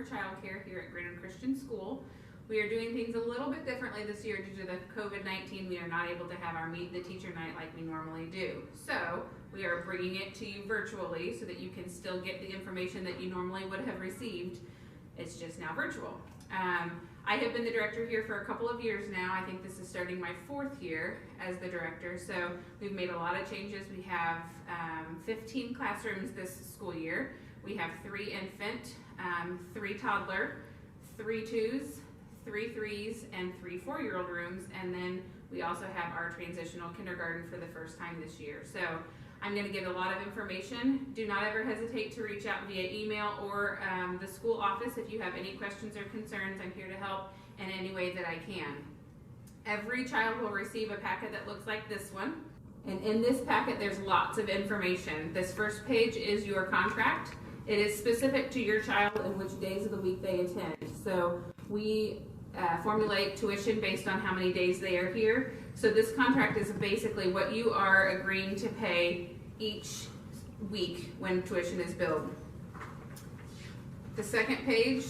childcare here at Granite Christian School. We are doing things a little bit differently this year due to the COVID-19. We are not able to have our Meet the Teacher night like we normally do. So we are bringing it to you virtually so that you can still get the information that you normally would have received. It's just now virtual. I have been the director here for a couple of years now. I think this is starting my 4th year as the director. So we've made a lot of changes. We have 15 classrooms this school year. We have 3 infant, 3 toddler, 3 2s, 3 3s, and 3 4-year-old rooms. And then we also have our transitional kindergarten for the first time this year. So I'm going to give a lot of information. Do not ever hesitate to reach out via email or the school office if you have any questions or concerns. I'm here to help in any way that I can. Every child will receive a packet that looks like this one. And in this packet, there's lots of information. This first page is your contract. It is specific to your child and which days of the week they attend. So we formulate tuition based on how many days they are here. So this contract is basically what you are agreeing to pay each week when tuition is billed. The second page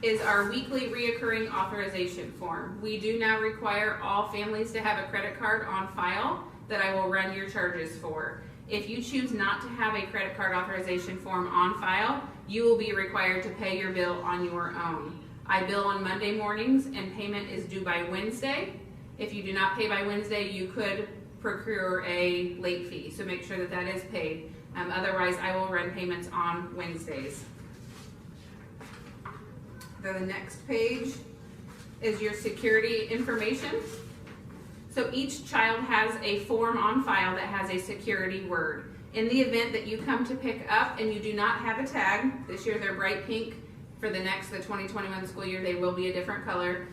is our weekly reoccurring authorization form. We do now require all families to have a credit card on file that I will run your charges for. If you choose not to have a credit card authorization form on file, you will be required to pay your bill on your own. I bill on Monday mornings and payment is due by Wednesday. If you do not pay by Wednesday, you could procure a late fee, so make sure that that is paid. Otherwise, I will run payments on Wednesdays. The next page is your security information. So each child has a form on file that has a security word. In the event that you come to pick up and you do not have a tag, this year they're bright pink. For the 2021 school year, they will be a different color.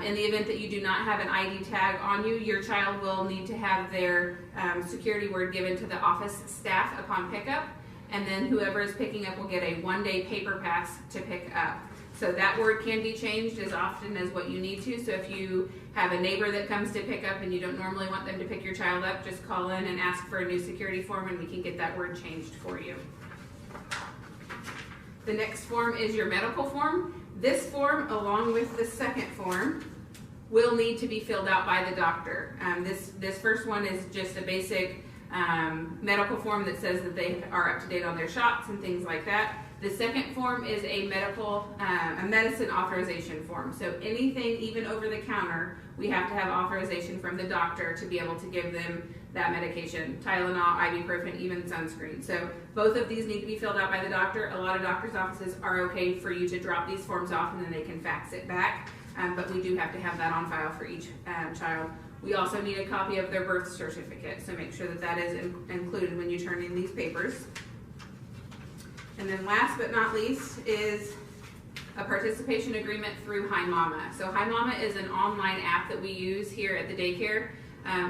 In the event that you do not have an ID tag on you, your child will need to have their security word given to the office staff upon pickup, and then whoever is picking up will get a 1-day paper pass to pick up. So that word can be changed as often as what you need to. So if you have a neighbor that comes to pick up and you don't normally want them to pick your child up, just call in and ask for a new security form and we can get that word changed for you. The next form is your medical form. This form, along with the second form, will need to be filled out by the doctor. This first one is just a basic medical form that says that they are up to date on their shots and things like that. The second form is a medicine authorization form. So anything, even over the counter, we have to have authorization from the doctor to be able to give them that medication, Tylenol, ibuprofen, even sunscreen. So both of these need to be filled out by the doctor. A lot of doctor's offices are okay for you to drop these forms off and then they can fax it back, but we do have to have that on file for each child. We also need a copy of their birth certificate, so make sure that that is included when you turn in these papers. And then last but not least is a participation agreement through Hi Mama. So Hi Mama is an online app that we use here at the daycare.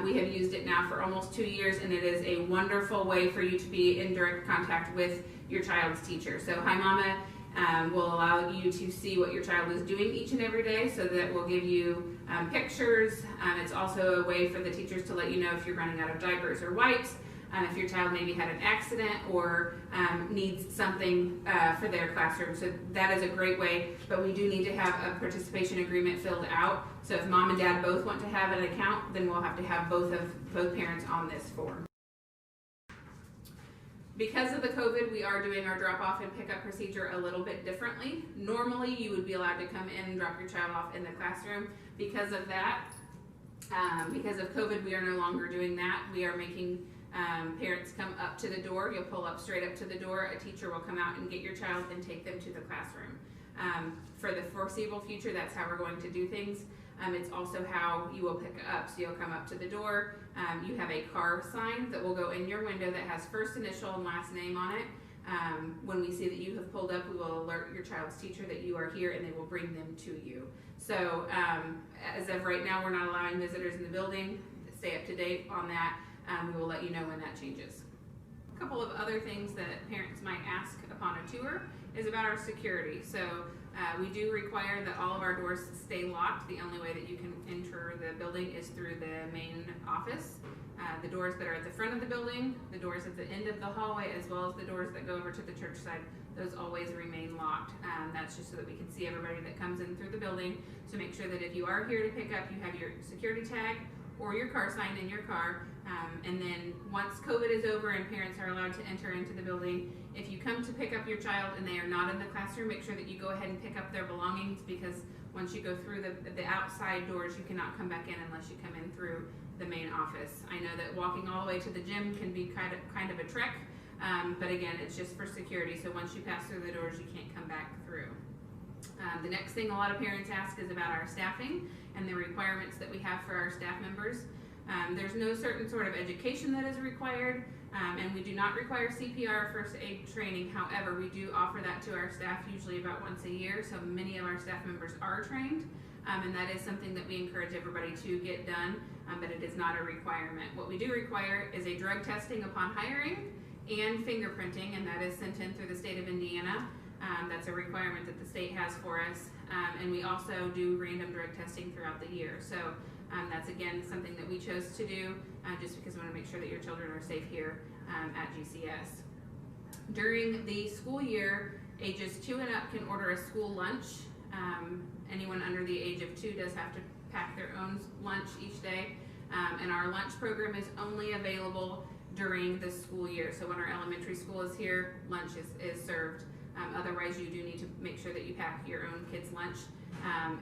We have used it now for almost 2 years, and it is a wonderful way for you to be in direct contact with your child's teacher. So Hi Mama will allow you to see what your child is doing each and every day, so that will give you pictures. It's also a way for the teachers to let you know if you're running out of diapers or wipes, if your child maybe had an accident or needs something for their classroom. So that is a great way, but we do need to have a participation agreement filled out. So if mom and dad both want to have an account, then we'll have to have both parents on this form. Because of the COVID, we are doing our drop-off and pickup procedure a little bit differently. Normally, you would be allowed to come in and drop your child off in the classroom. Because of that, because of COVID, we are no longer doing that. We are making parents come up to the door. You'll pull up straight up to the door. A teacher will come out and get your child and take them to the classroom. For the foreseeable future, that's how we're going to do things. It's also how you will pick up. So you'll come up to the door. You have a car sign that will go in your window that has first initial and last name on it. When we see that you have pulled up, we will alert your child's teacher that you are here and they will bring them to you. So as of right now, we're not allowing visitors in the building. Stay up to date on that. We will let you know when that changes. A couple of other things that parents might ask upon a tour is about our security. So we do require that all of our doors stay locked. The only way that you can enter the building is through the main office. The doors that are at the front of the building, the doors at the end of the hallway, as well as the doors that go over to the church side those always remain locked. That's just so that we can see everybody that comes in through the building, to make sure that if you are here to pick up, you have your security tag or your car sign in your car. And then once COVID is over and parents are allowed to enter into the building, if you come to pick up your child and they are not in the classroom, make sure that you go ahead and pick up their belongings, because once you go through the outside doors, you cannot come back in unless you come in through the main office. I know that walking all the way to the gym can be kind of a trek, but again, it's just for security. So once you pass through the doors, you can't come back through. The next thing a lot of parents ask is about our staffing and the requirements that we have for our staff members. There's no certain sort of education that is required, and we do not require CPR or first aid training. However, we do offer that to our staff usually about once a year, so many of our staff members are trained, and that is something that we encourage everybody to get done, but it is not a requirement. What we do require is a drug testing upon hiring and fingerprinting, and that is sent in through the state of Indiana. That's a requirement that the state has for us, and we also do random drug testing throughout the year. So that's again something that we chose to do just because we want to make sure that your children are safe here at GCS. During the school year, ages 2 and up can order a school lunch. Anyone under the age of 2 does have to pack their own lunch each day, and our lunch program is only available during the school year. So when our elementary school is here, lunch is served. Otherwise, you do need to make sure that you pack your own kids' lunch,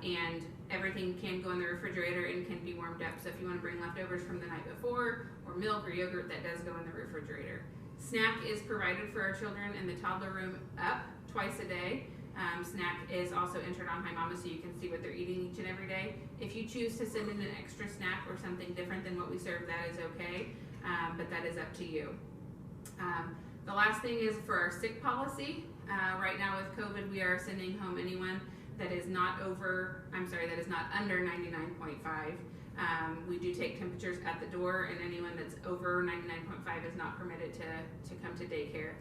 and everything can go in the refrigerator and can be warmed up. So if you want to bring leftovers from the night before, or milk or yogurt, that does go in the refrigerator. Snack is provided for our children in the toddler room up twice a day. Snack is also entered on Hi Mama, so you can see what they're eating each and every day. If you choose to send in an extra snack or something different than what we serve, that is okay, but that is up to you. The last thing is for our sick policy. Right now with COVID, we are sending home anyone that is not under 99.5. We do take temperatures at the door, and anyone that's over 99.5 is not permitted to come to daycare.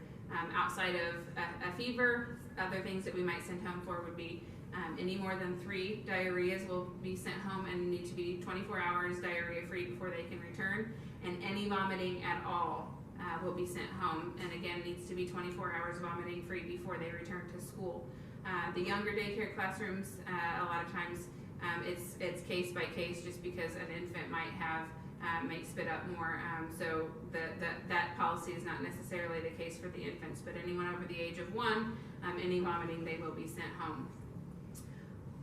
Outside of a fever, other things that we might send home for would be any more than 3 diarrheas will be sent home and need to be 24 hours diarrhea free before they can return, and any vomiting at all will be sent home, and again needs to be 24 hours vomiting free before they return to school. The younger daycare classrooms, a lot of times it's case by case, just because an infant might spit up more. So that policy is not necessarily the case for the infants, but anyone over the age of 1, any vomiting, they will be sent home.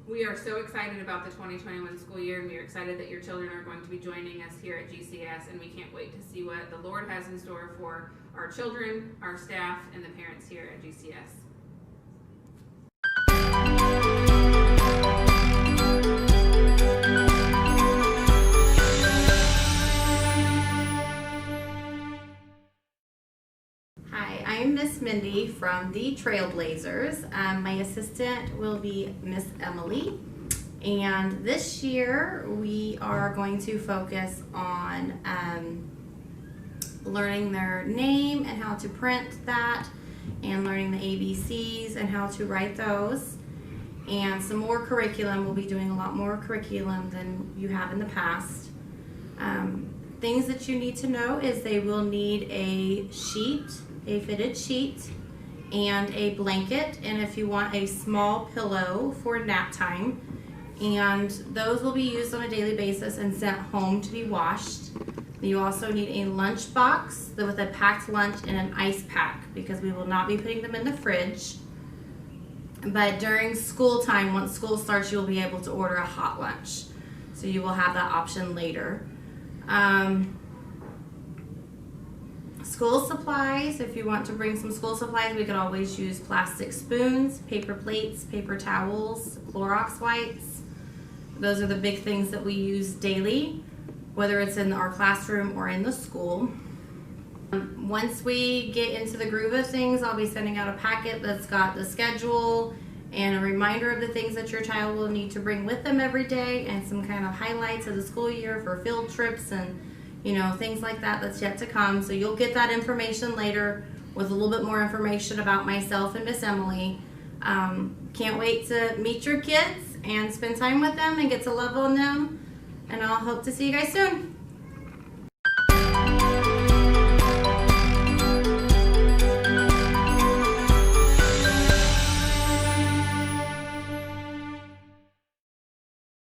We are so excited about the 2021 school year, and we are excited that your children are going to be joining us here at GCS, and we can't wait to see what the Lord has in store for our children, our staff, and the parents here at GCS. I'm Miss Mindy from the Trailblazers. My assistant will be Miss Emily, and this year we are going to focus on learning their name and how to print that, and learning the ABCs and how to write those, and some more curriculum. We'll be doing a lot more curriculum than you have in the past. Things that you need to know is they will need a fitted sheet, and a blanket, and if you want, a small pillow for nap time, and those will be used on a daily basis and sent home to be washed. You also need a lunch box with a packed lunch and an ice pack, because we will not be putting them in the fridge. But during school time, once school starts, you'll be able to order a hot lunch, so you will have that option later. School supplies, if you want to bring some school supplies, we could always use plastic spoons, paper plates, paper towels, Clorox wipes. Those are the big things that we use daily, whether it's in our classroom or in the school. Once we get into the groove of things, I'll be sending out a packet that's got the schedule and a reminder of the things that your child will need to bring with them every day, and some kind of highlights of the school year for field trips and things like that that's yet to come. So you'll get that information later with a little bit more information about myself and Miss Emily. Can't wait to meet your kids and spend time with them and get to love on them. And I'll hope to see you guys soon.